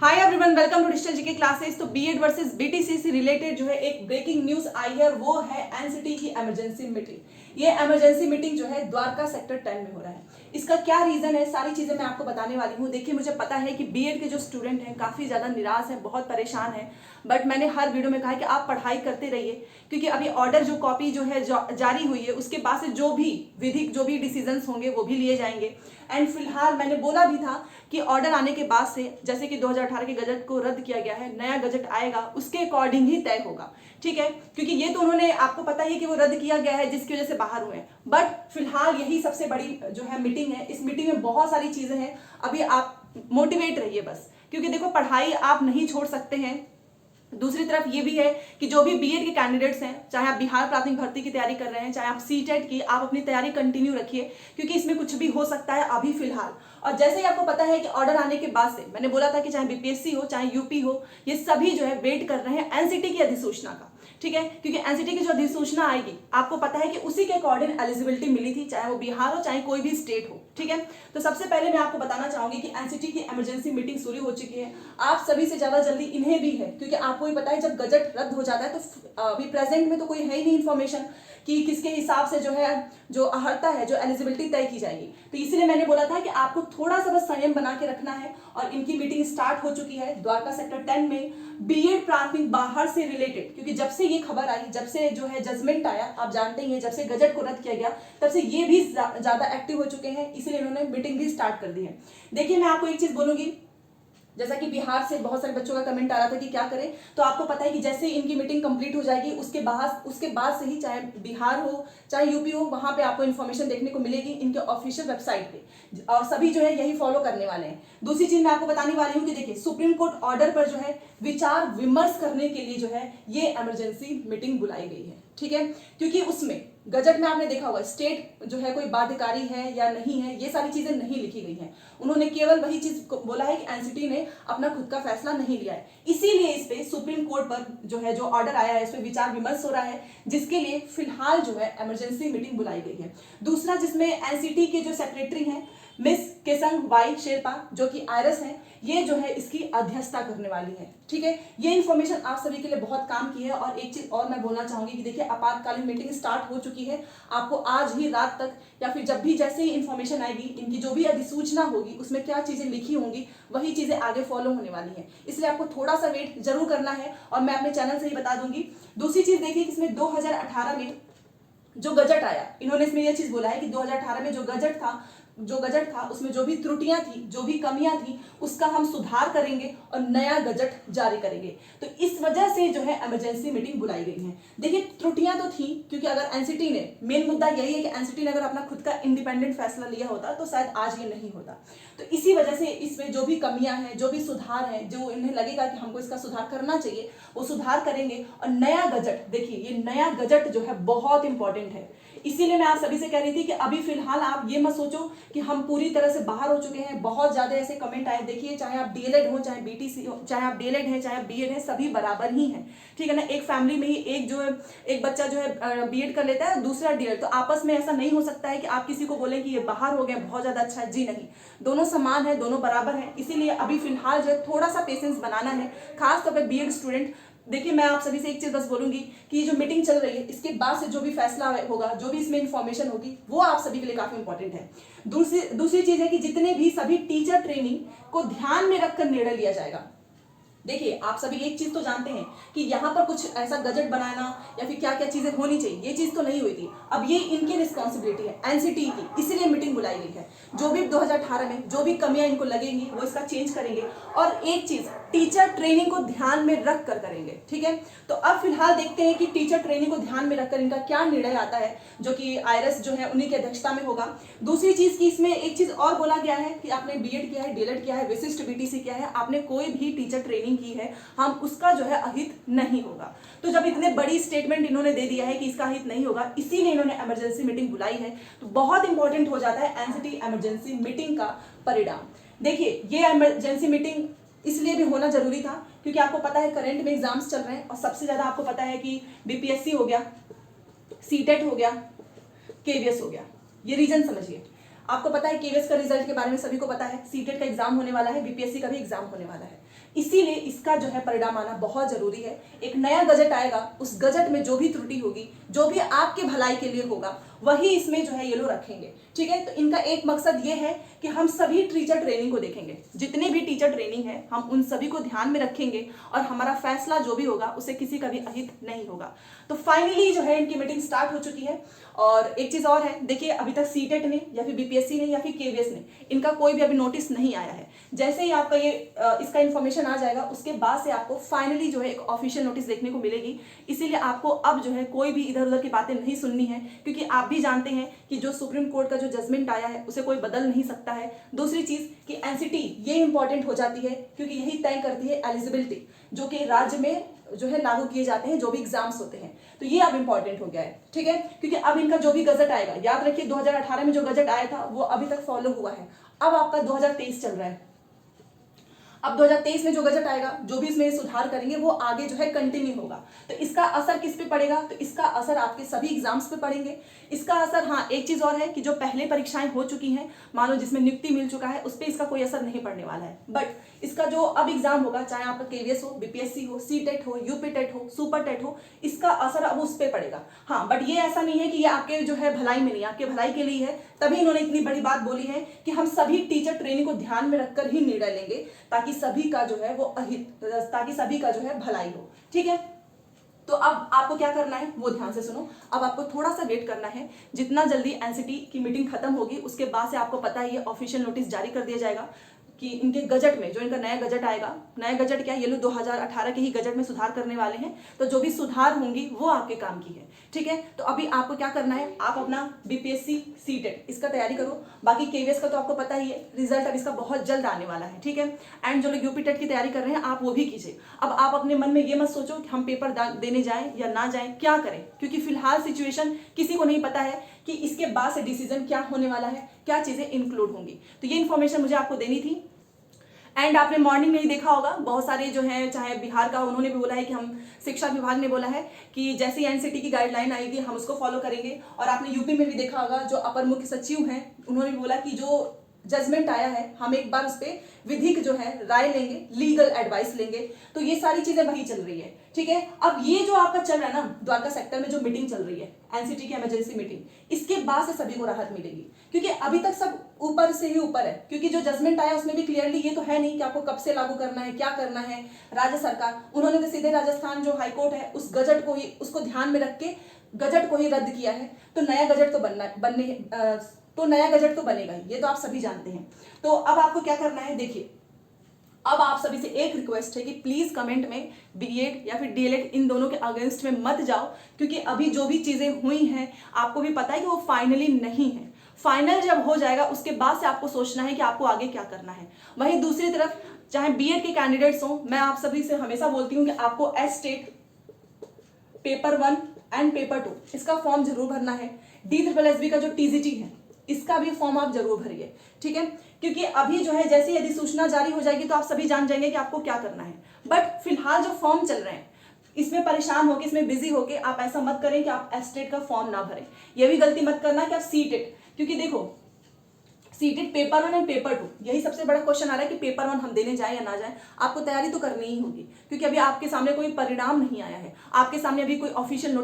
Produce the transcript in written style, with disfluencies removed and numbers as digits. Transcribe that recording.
Hi everyone, welcome to digital GK classes. तो BEd versus BTC से related जो है एक ब्रेकिंग न्यूज आई है, वो है एनसीटी की इमरजेंसी मीटिंग। ये इमरजेंसी मीटिंग जो है द्वारका सेक्टर 10 में हो रहा है। इसका क्या रीजन है, सारी चीजें मैं आपको बताने वाली हूँ। देखिए, मुझे पता है कि बीएड के जो स्टूडेंट हैं काफी ज्यादा निराश हैं, बहुत परेशान हैं, बट मैंने हर वीडियो में कहा है कि आप पढ़ाई करते रहिए, क्योंकि अभी ऑर्डर जो कॉपी जो है जारी हुई है, उसके बाद से जो भी विधिक जो भी डिसीजंस होंगे वो भी लिए जाएंगे। एंड फिलहाल मैंने बोला भी था कि ऑर्डर आने के बाद से, जैसे कि 2018 के गजट को रद्द किया गया है, नया गजट आएगा उसके अकॉर्डिंग ही तय होगा, ठीक है। क्योंकि ये तो उन्होंने, आपको पता ही कि वो रद्द किया गया है जिसकी वजह से बाहर हुए हैं, बट फिलहाल यही सबसे बड़ी जो है मीटिंग है। इस मीटिंग में बहुत सारी चीजें हैं। अभी आप मोटिवेट रहिए बस, क्योंकि देखो पढ़ाई आप नहीं छोड़ सकते हैं। दूसरी तरफ ये भी है कि जो भी बीएड के कैंडिडेट्स हैं, चाहे आप बिहार प्राथमिक भर्ती की तैयारी कर रहे हैं, चाहे आप सीटेट की, आप अपनी तैयारी कंटिन्यू रखिए, क्योंकि इसमें कुछ भी हो सकता है अभी फिलहाल। और जैसे ही आपको पता है कि ऑर्डर आने के बाद से, मैंने बोला था कि चाहे बीपीएससी हो चाहे यूपी हो, ये सभी जो है वेट कर रहे हैं एनसीटी की अधिसूचना का, ठीक है। क्योंकि एनसीटी की जो अधिसूचना आएगी, आपको पता है कि उसी के अकॉर्डिंग एलिजिबिलिटी मिली थी, चाहे वो बिहार हो चाहे कोई भी स्टेट हो, ठीक है। तो सबसे पहले मैं आपको बताना चाहूंगी कि एनसीटी की इमरजेंसी मीटिंग शुरू हो चुकी है। आप सभी से ज्यादा जल्दी इन्हें भी है, क्योंकि आपको ही पता है जब गजट रद्द हो जाता है तो अभी प्रेजेंट में तो कोई है ही नहीं इन्फॉर्मेशन कि किसके हिसाब से जो है जो अहर्ता है, जो एलिजिबिलिटी तय की जाएगी। तो इसलिए मैंने बोला था कि आपको थोड़ा सा बस संयम बना के रखना है। और इनकी मीटिंग स्टार्ट हो चुकी है द्वारका सेक्टर 10 में, बीएड प्राथमिक बाहर से रिलेटेड। क्योंकि जब से ये खबर आई, जब से जो है जजमेंट आया, आप जानते ही हैं, जब से गजट को रद्द किया गया, तब से ये भी ज्यादा एक्टिव हो चुके हैं, इसलिए इन्होंने मीटिंग भी स्टार्ट कर दी है। देखिए, मैं आपको एक चीज बोलूंगी, जैसा कि बिहार से बहुत सारे बच्चों का कमेंट आ रहा था कि क्या करें, तो आपको पता है कि जैसे ही इनकी मीटिंग कंप्लीट हो जाएगी, उसके बाद से ही, चाहे बिहार हो चाहे यूपी हो, वहां पे आपको इन्फॉर्मेशन देखने को मिलेगी इनके ऑफिशियल वेबसाइट पे, और सभी जो है यही फॉलो करने वाले हैं। दूसरी चीज मैं आपको बताने वाली हूँ कि देखिए, सुप्रीम कोर्ट ऑर्डर पर जो है विचार विमर्श करने के लिए जो है ये इमरजेंसी मीटिंग बुलाई गई है, ठीक है। क्योंकि उसमें गजट में आपने देखा होगा स्टेट जो है कोई बाध्यकारी है या नहीं है, ये सारी चीजें नहीं लिखी गई हैं। उन्होंने केवल वही चीज बोला है कि एनसीटी ने अपना खुद का फैसला नहीं लिया है, इसीलिए इस पे सुप्रीम कोर्ट पर जो है जो ऑर्डर आया है, इस पे विचार विमर्श हो रहा है, जिसके लिए फिलहाल जो है इमरजेंसी मीटिंग बुलाई गई है। दूसरा, जिसमें एनसीटी के जो सेक्रेटरी हैं मिस केसंग वाई शेरपा, जो कि आयरस हैं, ये जो है इसकी अध्यक्षता करने वाली है, ठीक है। ये इन्फॉर्मेशन आप सभी के लिए बहुत काम की है। और एक चीज और मैं बोलना चाहूंगी कि देखिए, आपातकालीन मीटिंग स्टार्ट हो चुकी है। आपको आज ही रात तक या फिर जब भी जैसे ही इन्फॉर्मेशन आएगी, इनकी जो भी अधिसूचना होगी उसमें क्या चीजें लिखी होंगी, वही चीजें आगे फॉलो होने वाली है। इसलिए आपको थोड़ा सा वेट जरूर करना है, और मैं अपने चैनल से ही बता दूंगी। दूसरी चीज देखिए, इसमें 2018 में जो गजट आया, इन्होंने इसमें यह चीज बोला है कि 2018 में जो गजट था उसमें जो भी त्रुटियां थी, जो भी कमियां थी, उसका हम सुधार करेंगे और नया गजट जारी करेंगे। तो इस वजह से जो है इमरजेंसी मीटिंग बुलाई गई है। देखिए, त्रुटियां तो थी, क्योंकि अगर एनसीटी ने, मेन मुद्दा यही है कि एनसीटी ने अगर अपना खुद का इंडिपेंडेंट फैसला लिया होता तो शायद आज ये नहीं होता। तो इसी वजह से इसमें जो भी कमियां हैं, जो भी सुधार है, जो इन्हें लगेगा कि हमको इसका सुधार करना चाहिए, वो सुधार करेंगे। और नया गजट, देखिए ये नया गजट जो है बहुत इंपॉर्टेंट है। इसीलिए मैं आप सभी से कह रही थी कि अभी फिलहाल आप ये मत सोचो कि हम पूरी तरह से बाहर हो चुके हैं। बहुत ज्यादा ऐसे कमेंट आए, देखिए चाहे आप डीएलएड हो चाहे बीटीसी हो, चाहे आप डीएलएड है चाहे आप बीएड है, सभी बराबर ही हैं, ठीक है ना। एक फैमिली में ही एक बच्चा जो है बीएड कर लेता है, दूसरा डीएलएड, तो आपस में ऐसा नहीं हो सकता है कि आप किसी को बोले कि ये बाहर हो गया बहुत ज्यादा अच्छा है। जी नहीं, दोनों समान है, दोनों बराबर है। इसीलिए अभी फिलहाल जो है थोड़ा सा पेशेंस बनाना है, खासतौर पर बीएड स्टूडेंट। देखिए, मैं आप सभी से एक चीज बस बोलूंगी कि जो मीटिंग चल रही है, इसके बाद से जो भी फैसला होगा, जो भी इसमें इंफॉर्मेशन होगी, वो आप सभी के लिए काफी इंपॉर्टेंट है। दूसरी चीज है कि जितने भी सभी टीचर ट्रेनिंग को ध्यान में रखकर निर्णय लिया जाएगा। देखिए, आप सभी एक चीज तो जानते हैं कि यहाँ पर कुछ ऐसा गजट बनाना या फिर क्या क्या चीजें होनी चाहिए, ये चीज तो नहीं हुई थी। अब ये इनकी रिस्पॉन्सिबिलिटी है एनसीटी की, इसीलिए मीटिंग बुलाई गई है। जो भी 2018 में जो भी कमियां इनको लगेंगी वो इसका चेंज करेंगे, और एक चीज टीचर ट्रेनिंग को ध्यान में रख कर करेंगे, ठीक है। तो अब फिलहाल देखते हैं कि टीचर ट्रेनिंग को ध्यान में रखकर इनका क्या निर्णय आता है, जो कि आयरस जो है उन्हीं की अध्यक्षता में होगा। दूसरी चीज की इसमें एक चीज और बोला गया है कि आपने बीएड किया है, डीएलएड किया है, विशिष्ट बीटीसी किया है, आपने कोई भी टीचर ट्रेनिंग की है, हम उसका जो है अहित नहीं होगा। तो जब इतने बड़ी स्टेटमेंट इन्होंने दे दिया है कि इसका अहित नहीं होगा, इसीलिए इन्होंने इमरजेंसी मीटिंग बुलाई है। तो बहुत इंपॉर्टेंट हो जाता है एनसीटी इमरजेंसी मीटिंग का परिणाम। देखिए, ये इमरजेंसी मीटिंग इसलिए भी होना जरूरी था क्योंकि आपको पता है करंट में एग्जाम्स चल रहे हैं, और सबसे ज्यादा आपको पता है कि बीपीएससी हो गया, सीटेट हो गया, केवीएस हो गया। ये रीजन समझिए। आपको पता है केवीएस का रिजल्ट के बारे में सभी को पता है, सीटेट का एग्जाम होने वाला है, बीपीएससी का भी एग्जाम होने वाला है। इसीलिए इसका जो है परिणाम आना बहुत जरूरी है। एक नया गजट आएगा, उस गजट में जो भी त्रुटि होगी, जो भी आपके भलाई के लिए होगा, वही इसमें जो है ये लोग रखेंगे। ठीक है, तो इनका एक मकसद ये है कि हम सभी टीचर ट्रेनिंग को देखेंगे, जितने भी टीचर ट्रेनिंग है हम उन सभी को ध्यान में रखेंगे और हमारा फैसला जो भी होगा उसे किसी का भी अहित नहीं होगा। तो फाइनली जो है इनकी मीटिंग स्टार्ट हो चुकी है। और एक चीज और है, देखिए अभी तक सीटेट ने या फिर बीपीएससी ने या फिर केवीएस ने इनका कोई भी अभी नोटिस नहीं आया है। जैसे ही आपका ये इसका इन्फॉर्मेशन आ जाएगा उसके बाद से आपको फाइनली जो है एक ऑफिशियल नोटिस देखने को मिलेगी। इसीलिए आपको अब जो है कोई भी इधर उधर की बातें नहीं सुननी है, क्योंकि आप भी जानते हैं कि जो सुप्रीम कोर्ट का जो जजमेंट आया है उसे कोई बदल नहीं सकता है। दूसरी चीज कि एनसीटी ये इंपॉर्टेंट हो जाती है क्योंकि यही तय करती है एलिजिबिलिटी, जो कि राज्य में जो है लागू किए जाते हैं जो भी एग्जाम्स होते हैं। तो ये अब इंपॉर्टेंट हो गया है। ठीक है, क्योंकि अब इनका जो भी गजट आएगा, याद रखिए 2018 में जो गजट आया था वो अभी तक फॉलो हुआ है। अब आपका 2023 चल रहा है। अब 2023 में जो गजट आएगा, जो भी इसमें सुधार करेंगे वो आगे जो है कंटिन्यू होगा। तो इसका असर किस पे पड़ेगा? तो इसका असर आपके सभी एग्जाम्स पे पड़ेंगे। इसका असर, हाँ एक चीज और है कि जो पहले परीक्षाएं हो चुकी हैं, मान लो जिसमें नियुक्ति मिल चुका है, उस पर इसका कोई असर नहीं पड़ने वाला है। बट इसका जो अब एग्जाम होगा, चाहे आपका केवीएस हो, बीपीएससी हो, सीटेट हो, यूपी टेट हो, सुपर टेट हो, इसका असर अब उस पर पड़ेगा। हाँ, बट ये ऐसा नहीं है कि ये आपके जो है भलाई में नहीं, आपके भलाई के लिए है। तभी इन्होंने इतनी बड़ी बात बोली है कि हम सभी टीचर ट्रेनिंग को ध्यान में रखकर ही निर्णय लेंगे, ताकि सभी का जो है वो ताकि सभी का जो है भलाई हो। ठीक है, तो अब आपको क्या करना है वो ध्यान से सुनो। अब आपको थोड़ा सा वेट करना है, जितना जल्दी एनसीटी की मीटिंग खत्म होगी उसके बाद से आपको पता है ये ऑफिशियल नोटिस जारी कर दिया जाएगा कि इनके गजट में जो इनका नया गजट आएगा, नया गजट क्या, ये लोग 2018 के ही गजट में सुधार करने वाले हैं। तो जो भी सुधार होंगी वो आपके काम की है। ठीक है, तो अभी आपको क्या करना है, आप अपना बीपीएससी सीटेट इसका तैयारी करो। बाकी केवीएस का तो आपको पता ही है, रिजल्ट अब इसका बहुत जल्द आने वाला है। ठीक है, एंड जो लोग यूपी टेट की तैयारी कर रहे हैं आप वो भी कीजिए। अब आप अपने मन में ये मत सोचो कि हम पेपर देने जाएं या ना जाएं, क्या करें, क्योंकि फिलहाल सिचुएशन किसी को नहीं पता है कि इसके बाद से डिसीजन क्या होने वाला है, क्या चीजें इंक्लूड होंगी। तो ये इन्फॉर्मेशन मुझे आपको देनी थी। एंड आपने मॉर्निंग में ही देखा होगा, बहुत सारे जो हैं, चाहे बिहार का, उन्होंने भी बोला है कि हम, शिक्षा विभाग ने बोला है कि जैसे एनसीटी की गाइडलाइन आएगी हम उसको फॉलो करेंगे। और आपने यूपी में भी देखा होगा, जो अपर मुख्य सचिव हैं उन्होंने भी बोला कि जो जजमेंट आया है हम एक बार उस पर विधिक जो है राय लेंगे, लीगल एडवाइस लेंगे। तो ये सारी चीजें वही चल रही है। ठीक है, अब ये जो आपका चल रहा है ना, द्वारका सेक्टर में जो मीटिंग चल रही है एनसीटी की इमरजेंसी मीटिंग, इसके बाद से सभी को राहत मिलेगी, क्योंकि अभी तक सब ऊपर से ही ऊपर है। क्योंकि जो जजमेंट आया उसमें भी क्लियरली ये तो है नहीं कि आपको कब से लागू करना है, क्या करना है। राज्य सरकार, उन्होंने तो सीधे राजस्थान जो हाईकोर्ट है उस गजट को ही, उसको ध्यान में रख के गजट को ही रद्द किया है। तो नया गजट तो नया गजट तो बनेगा ही, ये तो आप सभी जानते हैं। तो अब आपको क्या करना है, देखिए अब आप सभी से एक रिक्वेस्ट है कि प्लीज कमेंट में बीएड या फिर डीएलएड इन दोनों के अगेंस्ट में मत जाओ, क्योंकि अभी जो भी चीजें हुई हैं आपको भी पता है कि वो फाइनली नहीं है। फाइनल जब हो जाएगा उसके बाद से आपको सोचना है कि आपको आगे क्या करना है। वहीं दूसरी तरफ चाहे बीएड के कैंडिडेट्स हो, मैं आप सभी से हमेशा बोलती हूँ कि आपको एस्टेट पेपर 1 एंड पेपर 2 इसका फॉर्म जरूर भरना है। DSSB का जो टीजीटी है इसका भी फॉर्म आप जरूर भरिए। ठीक है, क्योंकि अभी जो है जैसे यदि सूचना जारी हो जाएगी तो आप सभी जान जाएंगे कि आपको क्या करना है। बट फिलहाल जो फॉर्म चल रहे हैं इसमें परेशान होके, इसमें बिजी होके आप ऐसा मत करें कि आप एस्टेट का फॉर्म ना भरें। यह भी गलती मत करना कि आप सीटेट, क्योंकि देखो सीटेट पेपर 1 एंड पेपर 2 यही सबसे बड़ा क्वेश्चन आ रहा है कि पेपर 1 हम देने जाए या ना जाए। आपको तैयारी तो करनी ही होगी, क्योंकि अभी आपके सामने कोई परिणाम नहीं आया है, आपके सामने अभी कोई ऑफिशियल